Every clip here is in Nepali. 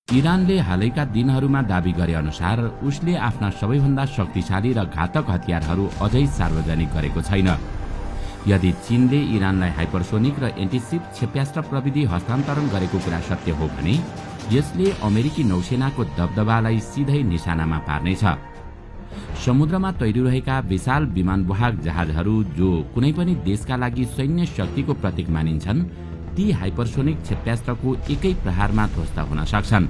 इरानले हालैका दिनहरूमा दाबी गरे अनुसार उसले आफ्ना सबैभन्दा शक्तिशाली र घातक हतियारहरू अझै सार्वजनिक गरेको छैन। यदि चीनले इरानलाई हाइपरसोनिक र एन्टिसिप क्षेप्यास्त्र प्रविधि हस्तान्तरण गरेको कुरा सत्य हो भने यसले अमेरिकी नौसेनाको दबदबालाई सिधै निशानामा पार्नेछ। समुद्रमा तैरिरहेका विशाल विमानवाहक जहाजहरू जो कुनै पनि देशका लागि सैन्य शक्तिको प्रतीक मानिन्छन्, ती हाइपरसोनिक क्षेप्यास्त्रको एकै प्रहारमा ध्वस्त हुन सक्छन्,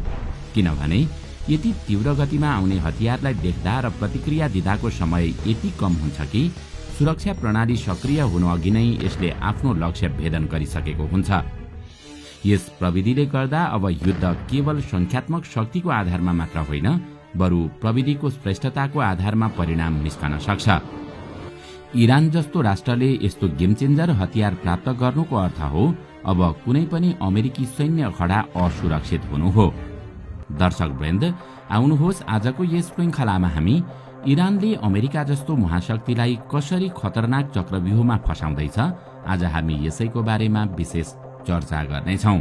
किनभने यति तीव्र गतिमा आउने हतियारलाई देख्दा र प्रतिक्रिया दिँदाको समय यति कम हुन्छ कि सुरक्षा प्रणाली सक्रिय हुनु अघि नै यसले आफ्नो लक्ष्य भेदन गरिसकेको हुन्छ। यस प्रविधिले गर्दा अब युद्ध केवल संख्यात्मक शक्तिको आधारमा मात्र होइन, बरु प्रविधिको श्रेष्ठताको आधारमा परिणाम निस्कन सक्छ। इरान जस्तो राष्ट्रले यस्तो गेम चेन्जर हतियार प्राप्त गर्नुको अर्थ हो अब कुनै पनि अमेरिकी सैन्य अखडा असुरक्षित हुनु हो। दर्शक वृन्द, आउनुहोस् आजको यस श्रृङ्खलामा हामी इरानले अमेरिका जस्तो महाशक्तिलाई कसरी खतरनाक चक्रव्यूहमा फसाउँदैछ, आज हामी यसैको बारेमा विशेष चर्चा गर्नेछौँ।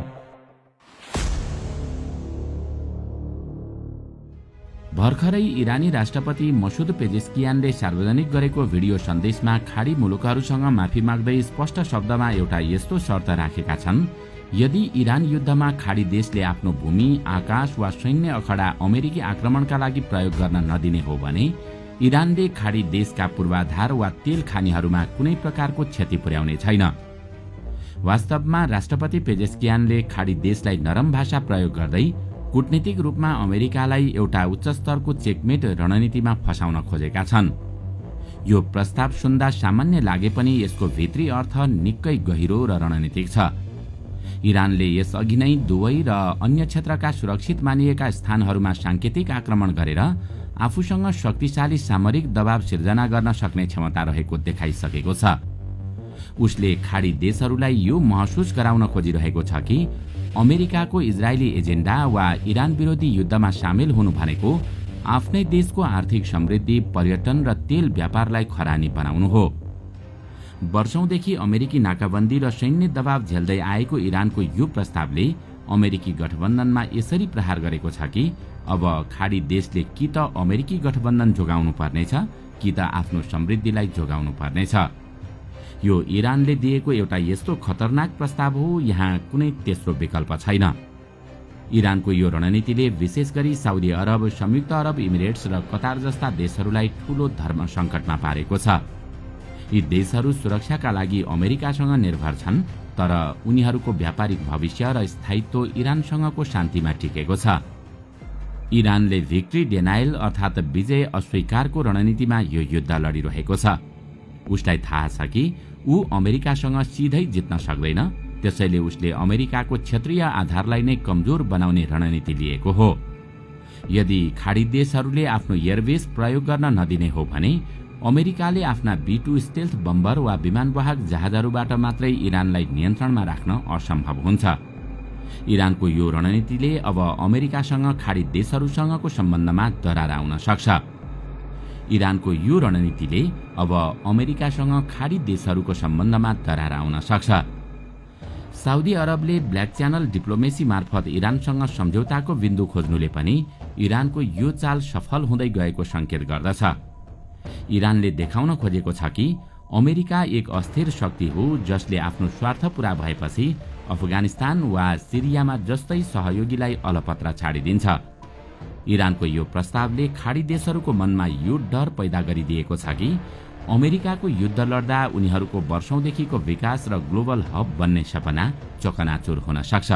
भर्खरै इरानी राष्ट्रपति मसुद पेजेस्कियानले सार्वजनिक गरेको भिडियो सन्देशमा खाडी मुलुकहरूसँग माफी माग्दै स्पष्ट शब्दमा एउटा यस्तो शर्त राखेका छन्, यदि इरान युद्धमा खाडी देशले आफ्नो भूमि, आकाश वा सैन्य अखडा अमेरिकी आक्रमणका लागि प्रयोग गर्न नदिने हो भने इरानले खाडी देशका पूर्वाधार वा तेल खानीहरूमा कुनै प्रकारको क्षति पुर्याउने छैन। वास्तवमा राष्ट्रपति पेजेस्कियानले खाडी देशलाई नरम भाषा प्रयोग गर्दै कूटनीतिक रूपमा अमेरिकालाई एउटा उच्च स्तरको चेकमेट रणनीतिमा फसाउन खोजेका छन्। यो प्रस्ताव सुन्दा सामान्य लागे पनि यसको भित्री अर्थ निकै गहिरो र रणनीतिक छ। इरानले यसअघि नै दुवै र अन्य क्षेत्रका सुरक्षित मानिएका स्थानहरूमा सांकेतिक आक्रमण गरेर आफूसँग शक्तिशाली सामरिक दबाव सिर्जना गर्न सक्ने क्षमता रहेको देखाइसकेको छ। उसले खाडी देशहरूलाई यो महसुस गराउन खोजिरहेको छ कि अमेरिकाको इजरायली एजेन्डा वा इरान विरोधी युद्धमा सामेल हुनु भनेको आफ्नै देशको आर्थिक समृद्धि, पर्यटन र तेल व्यापारलाई खरानी बनाउनु हो। वर्षौंदेखि अमेरिकी नाकाबन्दी र सैन्य दबाव झेल्दै आएको इरानको यो प्रस्तावले अमेरिकी गठबन्धनमा यसरी प्रहार गरेको छ कि अब खाडी देशले कि त अमेरिकी गठबन्धन जोगाउनु पर्नेछ कि त आफ्नो समृद्धिलाई जोगाउनु पर्नेछ। यो इरानले दिएको एउटा यस्तो खतरनाक प्रस्ताव हो, यहाँ कुनै तेस्रो विकल्प छैन। इरानको यो रणनीतिले विशेष गरी साउदी अरब, संयुक्त अरब इमिरेट्स र कतार जस्ता देशहरूलाई ठूलो धर्म सङ्कटमा पारेको छ। यी देशहरू सुरक्षाका लागि अमेरिकासँग निर्भर छन्, तर उनीहरूको व्यापारिक भविष्य र स्थायित्व इरानसँगको शान्तिमा टिकेको छ। इरानले भिक्ट्री डेनाइल अर्थात् विजय अस्वीकारको रणनीतिमा यो युद्ध लडिरहेको छ। उसलाई थाहा छ कि ऊ अमेरिकासँग सिधै जित्न सक्दैन, त्यसैले उसले अमेरिकाको क्षेत्रीय आधारलाई नै कमजोर बनाउने रणनीति लिएको हो। यदि खाडी देशहरूले आफ्नो एयरबेस प्रयोग गर्न नदिने हो भने अमेरिकाले आफ्ना B-2 स्टेल्थ बम्बर वा विमानवाहक जहाजहरूबाट मात्रै इरानलाई नियन्त्रणमा राख्न असम्भव हुन्छ। इरानको यो रणनीतिले अब अमेरिकासँग खाडी देशहरूसँगको सम्बन्धमा दरार आउन सक्छ। इरानको यो रणनीतिले अब अमेरिकासँग खाडी देशहरूको सम्बन्धमा दरार आउन सक्छ। साउदी अरबले ब्ल्याक च्यानल डिप्लोमेसी मार्फत इरानसँग सम्झौताको बिन्दु खोज्नुले पनि इरानको यो चाल सफल हुँदै गएको संकेत गर्दछ। इरानले देखाउन खोजेको छ कि अमेरिका एक अस्थिर शक्ति हो जसले आफ्नो स्वार्थ पूरा भएपछि अफगानिस्तान वा सिरियामा जस्तै सहयोगीलाई अलपत्र छाडिदिन्छ। इरानको यो प्रस्तावले खाडी देशहरूको मनमा यो डर पैदा गरिदिएको छ कि अमेरिकाको युद्ध लड्दा उनीहरूको वर्षौंदेखिको विकास र ग्लोबल हब बन्ने सपना चकनाचुर हुन सक्छ।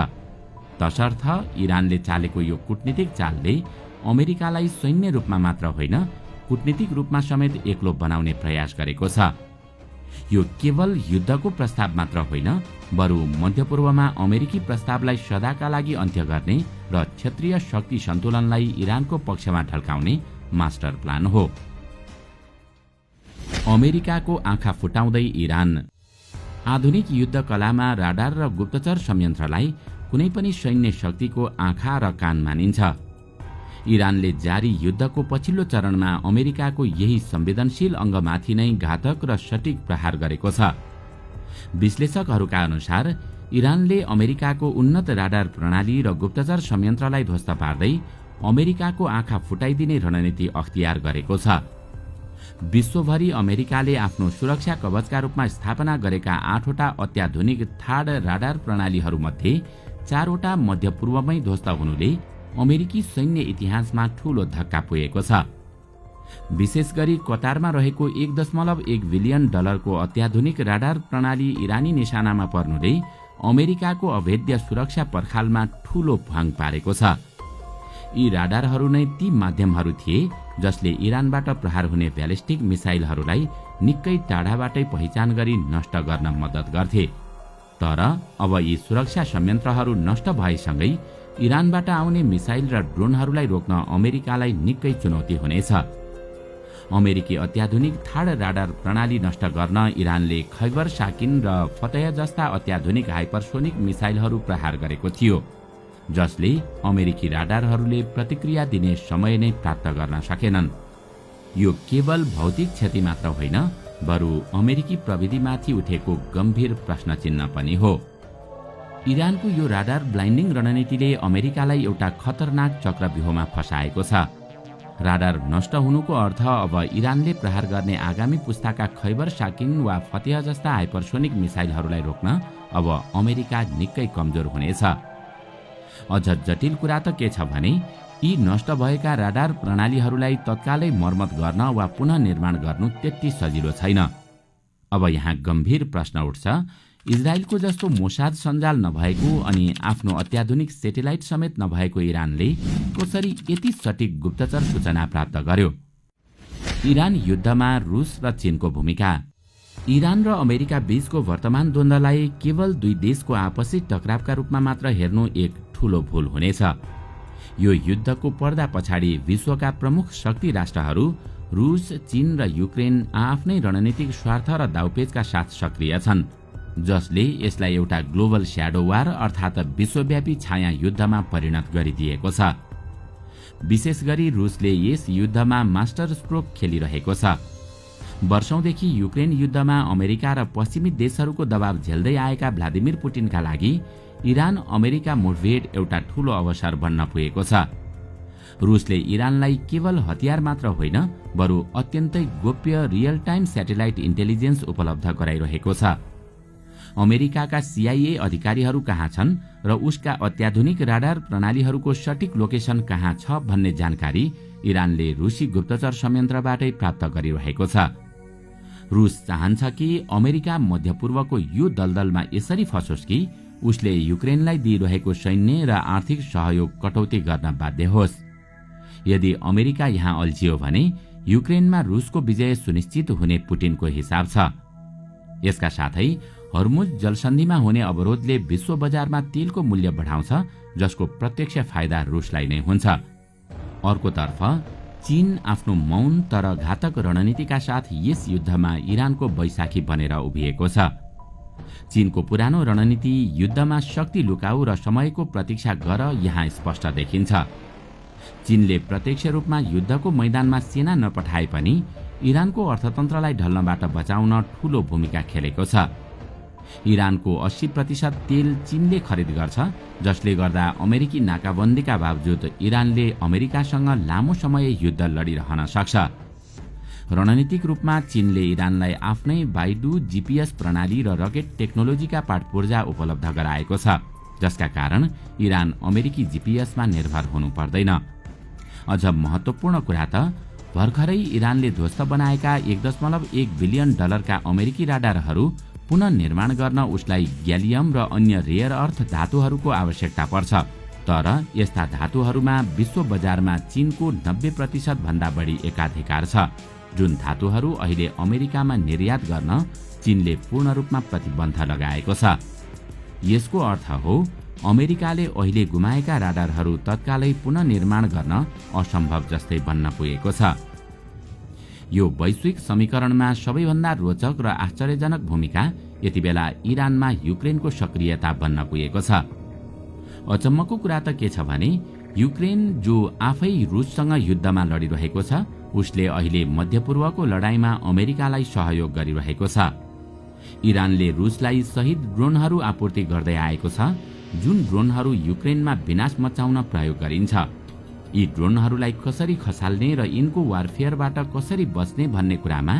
तसर्थ इरानले चालेको यो कूटनीतिक चालले अमेरिकालाई सैन्य रूपमा मात्र होइन, कूटनीतिक रूपमा समेत एक्लो बनाउने प्रयास गरेको छ। यो केवल युद्धको प्रस्ताव मात्र होइन, बरु मध्यपूर्वमा अमेरिकी प्रस्तावलाई सदाका लागि अन्त्य गर्ने र क्षेत्रीय शक्ति सन्तुलनलाई इरानको पक्षमा ढल्काउने मास्टर प्लान हो। अमेरिकाको आँखा फुटाउँदै इरान। आधुनिक युद्ध कलामा राडार र गुप्तचर संयन्त्रलाई कुनै पनि सैन्य शक्तिको आँखा र कान मानिन्छ। इरानले जारी युद्धको पछिल्लो चरणमा अमेरिकाको यही संवेदनशील अङ्गमाथि नै घातक र सटिक प्रहार गरेको छ। विश्लेषकहरूका अनुसार इरानले अमेरिकाको उन्नत राडार प्रणाली र गुप्तचर संयन्त्रलाई ध्वस्त पार्दै अमेरिकाको आँखा फुटाइदिने रणनीति अख्तियार गरेको छ। विश्वभरि अमेरिकाले आफ्नो सुरक्षा कवचका रूपमा स्थापना गरेका 8वटा अत्याधुनिक थाड राडार प्रणालीहरूमध्ये 4वटा मध्यपूर्वमै ध्वस्त हुनुले अमेरिकी सैन्य इतिहासमा ठूलो धक्का पुगेको छ। विशेष गरी कतारमा रहेको $1.1 बिलियन को अत्याधुनिक राडार प्रणाली इरानी निशानामा पर्नुले अमेरिकाको अभेद्य सुरक्षा पर्खालमा ठूलो भङ्ग पारेको छ। यी राडारहरू नै ती माध्यमहरू थिए जसले इरानबाट प्रहार हुने ब्यालिस्टिक मिसाइलहरूलाई निकै टाढाबाटै पहिचान गरी नष्ट गर्न मद्दत गर्थे। तर अब यी सुरक्षा संयन्त्रहरू नष्ट भएसँगै इरानबाट आउने मिसाइल र ड्रोनहरूलाई रोक्न अमेरिकालाई निकै चुनौती हुनेछ। अमेरिकी अत्याधुनिक थाड राडार प्रणाली नष्ट गर्न इरानले खैबर शाकिन र फतह जस्ता अत्याधुनिक हाइपरसोनिक मिसाइलहरू प्रहार गरेको थियो, जसले अमेरिकी राडारहरूले प्रतिक्रिया दिने समय नै प्राप्त गर्न सकेनन्। यो केवल भौतिक क्षति मात्र होइन, बरु अमेरिकी प्रविधिमाथि उठेको गम्भीर प्रश्न चिन्ह पनि हो। इरानको यो राडार ब्लाइन्डिङ रणनीतिले अमेरिकालाई एउटा खतरनाक चक्रव्यूहमा फसाएको छ। राडार नष्ट हुनुको अर्थ अब इरानले प्रहार गर्ने आगामी पुस्ताका खैबर शाकिन वा फतेह जस्ता हाइपरसोनिक मिसाइलहरूलाई रोक्न अब अमेरिका निकै कमजोर हुनेछ। अझ जटिल कुरा त के छ भने यी नष्ट भएका राडार प्रणालीहरूलाई तत्कालै मर्मत गर्न वा पुनः निर्माण गर्नु त्यति सजिलो छैन। अब यहाँ गम्भीर प्रश्न उठ्छ, इजरायलको जस्तो मोसाद सञ्जाल नभएको अनि आफ्नो अत्याधुनिक सेटेलाइट समेत नभएको इरानले कसरी यति सटीक गुप्तचर सूचना प्राप्त गर्यो? इरान युद्धमा रुस र चीनको भूमिका। इरान र अमेरिका बीचको वर्तमान द्वन्द्वलाई केवल दुई देशको आपसी टकरावका रूपमा मात्र हेर्नु एक ठूलो भूल हुनेछ। यो युद्धको पर्दा पछाडि विश्वका प्रमुख शक्ति राष्ट्रहरू रुस, चीन र युक्रेन आफ्नै रणनीतिक स्वार्थ र दाउपेचका साथ सक्रिय छन्, जसले यसलाई एउटा ग्लोबल स्याडो वार अर्थात् विश्वव्यापी छाया युद्धमा परिणत गरिदिएको छ। विशेष गरी रुसले यस युद्धमा मास्टर स्ट्रोक खेलिरहेको छ। वर्षौंदेखि युक्रेन युद्धमा अमेरिका र पश्चिमी देशहरूको दबाव झेल्दै आएका भ्लादिमिर पुटिनका लागि इरान अमेरिका मुठभेड एउटा ठूलो अवसर बन्न पुगेको छ। रुसले इरानलाई केवल हतियार मात्र होइन, बरु अत्यन्तै गोप्य रियल टाइम स्याटेलाइट इन्टेलिजेन्स उपलब्ध गराइरहेको छ। अमेरिकाका CIA अधिकारीहरू कहाँ छन् र उसका अत्याधुनिक राडार प्रणालीहरूको सटीक लोकेसन कहाँ छ भन्ने जानकारी इरानले रुसी गुप्तचर संयन्त्रबाटै प्राप्त गरिरहेको छ। रुस चाहन्छ कि अमेरिका मध्यपूर्वको यो दलदलमा यसरी फसोस् कि उसले युक्रेनलाई दिइरहेको सैन्य र आर्थिक सहयोग कटौती गर्न बाध्य होस्। यदि अमेरिका यहाँ अल्झियो भने युक्रेनमा रुसको विजय सुनिश्चित हुने पुटिनको हिसाब छ। यसका साथै हर्मुज जलसन्धिमा हुने अवरोधले विश्व बजारमा तेलको मूल्य बढाउँछ, जसको प्रत्यक्ष फाइदा रुसलाई नै हुन्छ। अर्कोतर्फ चीन आफ्नो मौन तर घातक रणनीतिका साथ यस युद्धमा इरानको बैसाखी बनेर उभिएको छ। चीनको पुरानो रणनीति युद्धमा शक्ति लुकाऊ र समयको प्रतीक्षा गर यहाँ स्पष्ट देखिन्छ। चीनले प्रत्यक्ष रूपमा युद्धको मैदानमा सेना नपठाए पनि इरानको अर्थतन्त्रलाई ढल्नबाट बचाउन ठूलो भूमिका खेलेको छ। इरानको 80% तेल चीनले खरिद गर्छ, जसले गर्दा अमेरिकी नाकाबन्दीका बावजुद इरानले अमेरिकासँग लामो समय युद्ध लडिरहन सक्छ। रणनीतिक रूपमा चीनले इरानलाई आफ्नै बाइडु GPS प्रणाली र रकेट टेक्नोलोजीका पाटपुर्जा उपलब्ध गराएको छ, जसका कारण इरान अमेरिकी GPSमा निर्भर हुनु पर्दैन। अझ महत्त्वपूर्ण कुरा त भर्खरै इरानले ध्वस्त बनाएका $1.1 बिलियन का अमेरिकी राडारहरू पुनः निर्माण गर्न उसलाई ग्यालियम र अन्य रेयर अर्थ धातुहरूको आवश्यकता पर्छ। तर यस्ता धातुहरूमा विश्व बजारमा चीनको 90% भन्दा बढी एकाधिकार छ, जुन धातुहरू अहिले अमेरिकामा निर्यात गर्न चीनले पूर्ण रूपमा प्रतिबन्ध लगाएको छ। यसको अर्थ हो अमेरिकाले अहिले गुमाएका राडारहरू तत्कालै पुनः निर्माण गर्न असम्भव जस्तै बन्न पुगेको छ। यो वैश्विक समीकरणमा सबैभन्दा रोचक र आश्चर्यजनक भूमिका यति बेला इरानमा युक्रेनको सक्रियता बन्न पुगेको छ। अचम्मको कुरा त के छ भने युक्रेन जो आफै रुससँग युद्धमा लडिरहेको छ, उसले अहिले मध्यपूर्वको लडाईँमा अमेरिकालाई सहयोग गरिरहेको छ। इरानले रुसलाई शहीद ड्रोनहरू आपूर्ति गर्दै आएको छ, जुन ड्रोनहरू युक्रेनमा विनाश मचाउन प्रयोग गरिन्छ। यी ड्रोनहरूलाई कसरी खसाल्ने र यिनको वारफेयरबाट कसरी बच्ने भन्ने कुरामा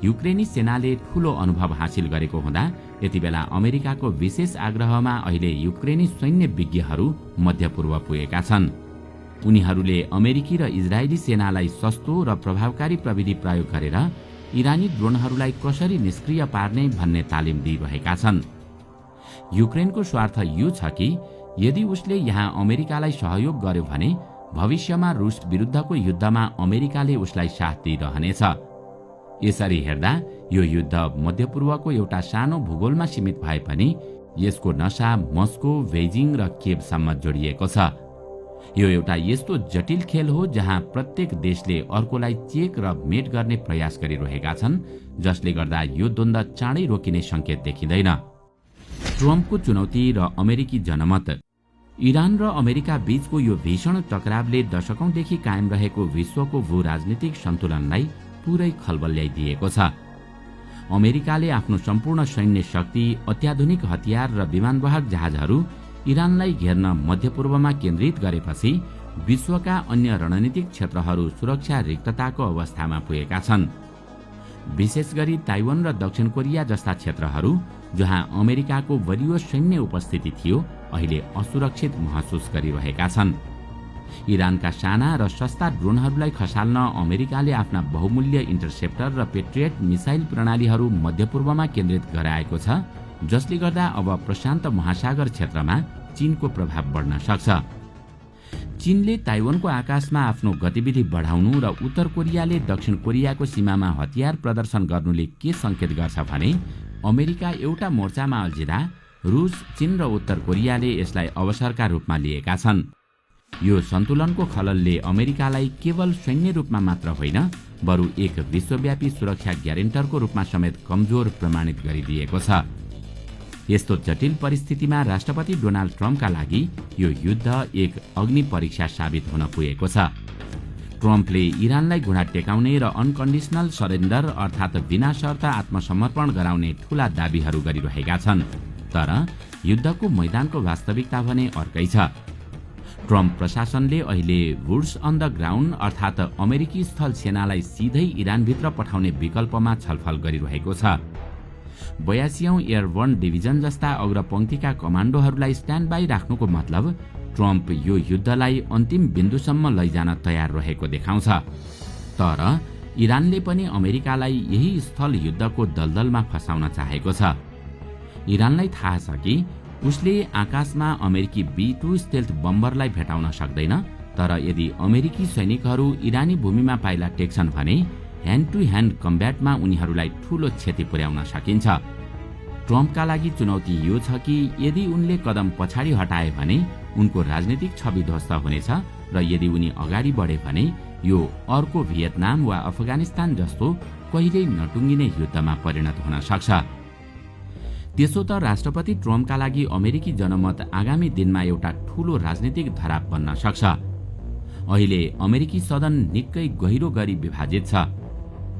युक्रेनी सेनाले ठूलो अनुभव हासिल गरेको हुँदा यति बेला अमेरिकाको विशेष आग्रहमा अहिले युक्रेनी सैन्य विज्ञहरू मध्यपूर्व पुगेका छन्। उनीहरूले अमेरिकी र इजरायली सेनालाई सस्तो र प्रभावकारी प्रविधि प्रयोग गरेर इरानी ड्रोनहरूलाई कसरी निष्क्रिय पार्ने भन्ने तालिम दिइरहेका छन्। युक्रेनको स्वार्थ यो छ कि यदि उसले यहाँ अमेरिकालाई सहयोग गर्यो भने भविष्यमा रुस विरुद्धको युद्धमा अमेरिकाले उसलाई साथ दिइरहनेछ। यसरी हेर्दा यो युद्ध मध्यपूर्वको एउटा सानो भूगोलमा सीमित भए पनि यसको नशा मस्को, बेजिङ र केवसम्म जोडिएको छ। यो एउटा यस्तो जटिल खेल हो जहाँ प्रत्येक देशले अर्कोलाई चेक र मेट गर्ने प्रयास गरिरहेका छन्, जसले गर्दा यो द्वन्द्व चाँडै रोकिने संकेत देखिँदैन। ट्रम्पको चुनौती र अमेरिकी जनमत। इरान र अमेरिका बीचको यो भीषण टकरावले दशकौंदेखि कायम रहेको विश्वको भू राजनीतिक सन्तुलनलाई पूरै खलबल्याइदिएको छ। अमेरिकाले आफ्नो सम्पूर्ण सैन्य शक्ति, अत्याधुनिक हतियार र विमानवाहक जहाजहरू इरानलाई घेर्न मध्यपूर्वमा केन्द्रित गरेपछि विश्वका अन्य रणनीतिक क्षेत्रहरू सुरक्षा रिक्तताको अवस्थामा पुगेका छन्। विशेष गरी ताइवान र दक्षिण कोरिया जस्ता क्षेत्रहरू जहाँ अमेरिकाको बलियो सैन्य उपस्थिति थियो, अहिले असुरक्षित महसुस गरिरहेका छन्। इरानका साना र सस्ता ड्रोनहरूलाई खसाल्न अमेरिकाले आफ्ना बहुमूल्य इन्टरसेप्टर र पेट्रियट मिसाइल प्रणालीहरू मध्यपूर्वमा केन्द्रित गराएको छ, जसले गर्दा अब प्रशान्त महासागर क्षेत्रमा चीनको प्रभाव बढ्न सक्छ। चीनले ताइवानको आकाशमा आफ्नो गतिविधि बढाउनु र उत्तर कोरियाले दक्षिण कोरियाको सीमामा हतियार प्रदर्शन गर्नुले के संकेत गर्छ भने अमेरिका एउटा मोर्चामा अल्झिँदा रुस, चीन र उत्तर कोरियाले यसलाई अवसरका रूपमा लिएका छन्। यो सन्तुलनको खललले अमेरिकालाई केवल सैन्य रूपमा मात्र होइन, बरु एक विश्वव्यापी सुरक्षा ग्यारेन्टरको रूपमा समेत कमजोर प्रमाणित गरिदिएको छ। यस्तो जटिल परिस्थितिमा राष्ट्रपति डोनाल्ड ट्रम्पका लागि यो युद्ध एक अग्नि परीक्षा साबित हुन पुगेको छ। ट्रम्पले इरानलाई घुँडा टेकाउने र अनकन्डिसनल सरेन्डर अर्थात् बिना शर्त आत्मसमर्पण गराउने ठूला दावीहरू गरिरहेका छन्, तर युद्धको मैदानको वास्तविकता भने अर्कै छ। ट्रम्प प्रशासनले अहिले वुड्स अन द ग्राउन्ड अर्थात् अमेरिकी स्थल सेनालाई सिधै इरानभित्र पठाउने विकल्पमा छलफल गरिरहेको छ। 82औं एयरबर्न डिभिजन जस्ता अग्रपंक्तिका कमाण्डोहरूलाई स्ट्यान्ड बाई राख्नुको मतलब ट्रम्प यो युद्धलाई अन्तिम बिन्दुसम्म लैजान तयार रहेको देखाउँछ। तर इरानले पनि अमेरिकालाई यही स्थल युद्धको दलदलमा फसाउन चाहेको छ। इरानलाई थाहा छ कि उसले आकाशमा अमेरिकी B-2 स्टेल्थ बम्बरलाई भेटाउन सक्दैन, तर यदि अमेरिकी सैनिकहरू इरानी भूमिमा पाइला टेक्छन् भने ह्यान्ड टु ह्यान्ड कम्ब्याटमा उनीहरूलाई ठूलो क्षति पुर्याउन सकिन्छ। ट्रम्पका लागि चुनौती यो छ कि यदि उनले कदम पछाडि हटाए भने उनको राजनीतिक छवि ध्वस्त हुनेछ र यदि उनी अगाडि बढे भने यो अर्को भियतनाम वा अफगानिस्तान जस्तो कहिल्यै नटुङ्गिने युद्धमा परिणत हुन सक्छ। त्यसो त राष्ट्रपति ट्रम्पका लागि अमेरिकी जनमत आगामी दिनमा एउटा ठूलो राजनीतिक धराप बन्न सक्छ। अहिले अमेरिकी सदन निकै गहिरो गरी विभाजित छ।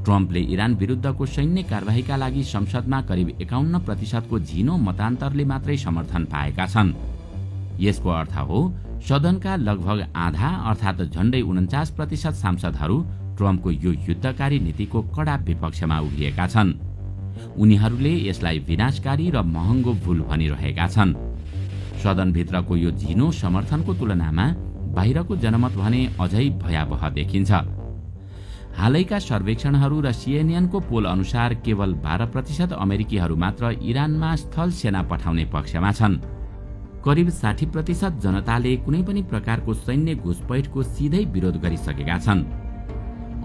ट्रम्पले इरान विरुद्धको सैन्य कारबाहीका लागि संसदमा करिब 51% झिनो मतान्तरले मात्रै समर्थन पाएका छन्। यसको अर्थ हो सदनका लगभग आधा अर्थात् झण्डै 49% सांसदहरू ट्रम्पको यो युद्धकारी नीतिको कडा विपक्षमा उभिएका छन्। उनीहरूले यसलाई विनाशकारी र महँगो भूल भनिरहेका छन्। सदनभित्रको यो झिनो समर्थनको तुलनामा बाहिरको जनमत भने अझै भयावह देखिन्छ। हालैका सर्वेक्षणहरू र CNN को पोल अनुसार केवल 12% अमेरिकीहरू मात्र इरानमा स्थल सेना पठाउने पक्षमा छन्। करिब 60% जनताले कुनै पनि प्रकारको सैन्य घुसपैठको सिधै विरोध गरिसकेका छन्।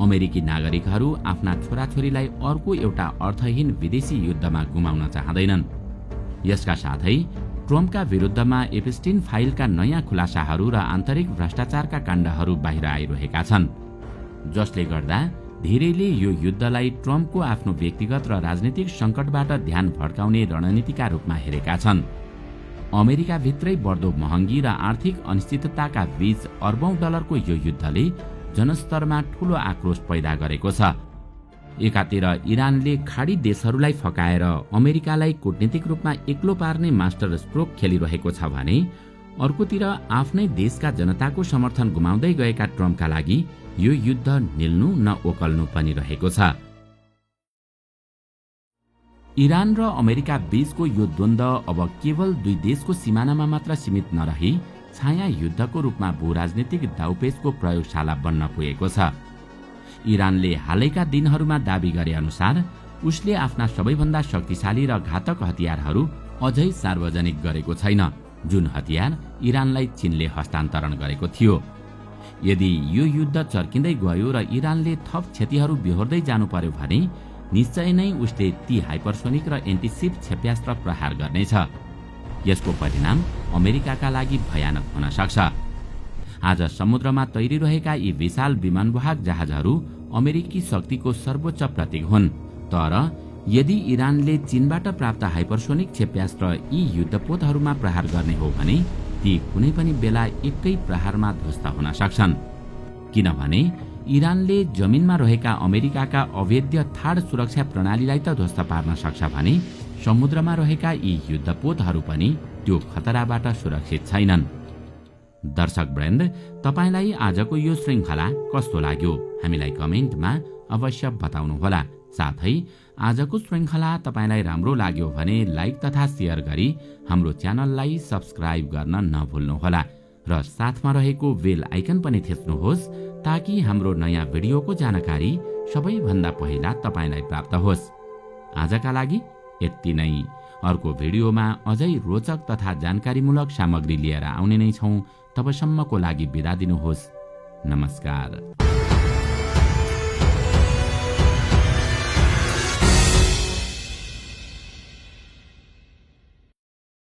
अमेरिकी नागरिकहरू आफ्ना छोराछोरीलाई अर्को एउटा अर्थहीन विदेशी युद्धमा गुमाउन चाहँदैनन्। यसका साथै ट्रम्पका विरुद्धमा एप्स्टिन फाइलका नयाँ खुलासाहरू र आन्तरिक भ्रष्टाचारका काण्डहरू बाहिर आइरहेका छन्, जसले गर्दा धेरैले यो युद्धलाई ट्रम्पको आफ्नो व्यक्तिगत र राजनीतिक संकटबाट ध्यान भड्काउने रणनीतिका रूपमा हेरेका छन्। अमेरिकाभित्रै बढ्दो महँगी र आर्थिक अनिश्चितताका बीच $अरबौं को यो युद्धले जनस्तरमा ठूलो आक्रोश पैदा गरेको छ। एकातिर इरानले खाडी देशहरूलाई फकाएर अमेरिकालाई कूटनीतिक रूपमा एक्लो पार्ने मास्टर स्ट्रोक खेलिरहेको छ भने अर्कोतिर आफ्नै देशका जनताको समर्थन गुमाउँदै गएका ट्रम्पका लागि यो युद्ध निल्नु न ओकल्नु पनि रहेको छ। इरान र अमेरिका बीचको यो द्वन्द्व अब केवल दुई देशको सिमानामा मात्र सीमित नरही छाया युद्धको रूपमा भूराजनीतिक दाउपेचको प्रयोगशाला बन्न पुगेको छ। इरानले हालैका दिनहरूमा दाबी गरे अनुसार उसले आफ्ना सबैभन्दा शक्तिशाली र घातक हतियारहरू अझै सार्वजनिक गरेको छैन, जुन हतियार इरानलाई चीनले हस्तान्तरण गरेको थियो। यदि यो युद्ध चर्किँदै गयो र इरानले थप क्षतिहरू बेहोर्दै जानु पर्यो भने निश्चय नै उसले ती हाइपरसोनिक र एन्टिसिप क्षेप्यास्त्र प्रहार गर्नेछ। यसको परिणाम अमेरिकाका लागि भयानक हुन सक्छ। आज समुद्रमा तैरिरहेका यी विशाल विमानवाहक जहाजहरू अमेरिकी शक्तिको सर्वोच्च प्रतीक हुन्, तर यदि इरानले चीनबाट प्राप्त हाइपरसोनिक क्षेप्यास्त्र यी युद्धपोतहरूमा प्रहार गर्ने हो भने ती कुनै पनि बेला एकै प्रहारमा ध्वस्त हुन सक्छन्, किनभने इरानले जमिनमा रहेका अमेरिकाका अवैध थाड सुरक्षा प्रणालीलाई त ध्वस्त पार्न सक्छ भने समुद्रमा रहेका यी युद्धपोतहरू पनि त्यो खतराबाट सुरक्षित छैनन्। दर्शक वृन्द, तपाईलाई आजको यो श्रृङ्खला कस्तो लाग्यो हामीलाई कमेन्टमा अवश्य बताउनुहोला। साथै आजको श्रृङ्खला तपाईलाई राम्रो लाग्यो भने लाइक तथा शेयर गरी हाम्रो च्यानललाई सब्स्क्राइब गर्न नभुल्नुहोला र साथमा रहेको बेल आइकन पनि थिच्नुहोस् ताकि हाम्रो नयाँ भिडियोको जानकारी सबैभन्दा पहिला तपाईलाई प्राप्त होस्। आजका लागि यति नै। अर्को भिडियोमा अझै रोचक तथा जानकारीमूलक सामग्री लिएर आउने नै छौं। तबसम्मको लागि बिदा दिनुहोस्। नमस्कार।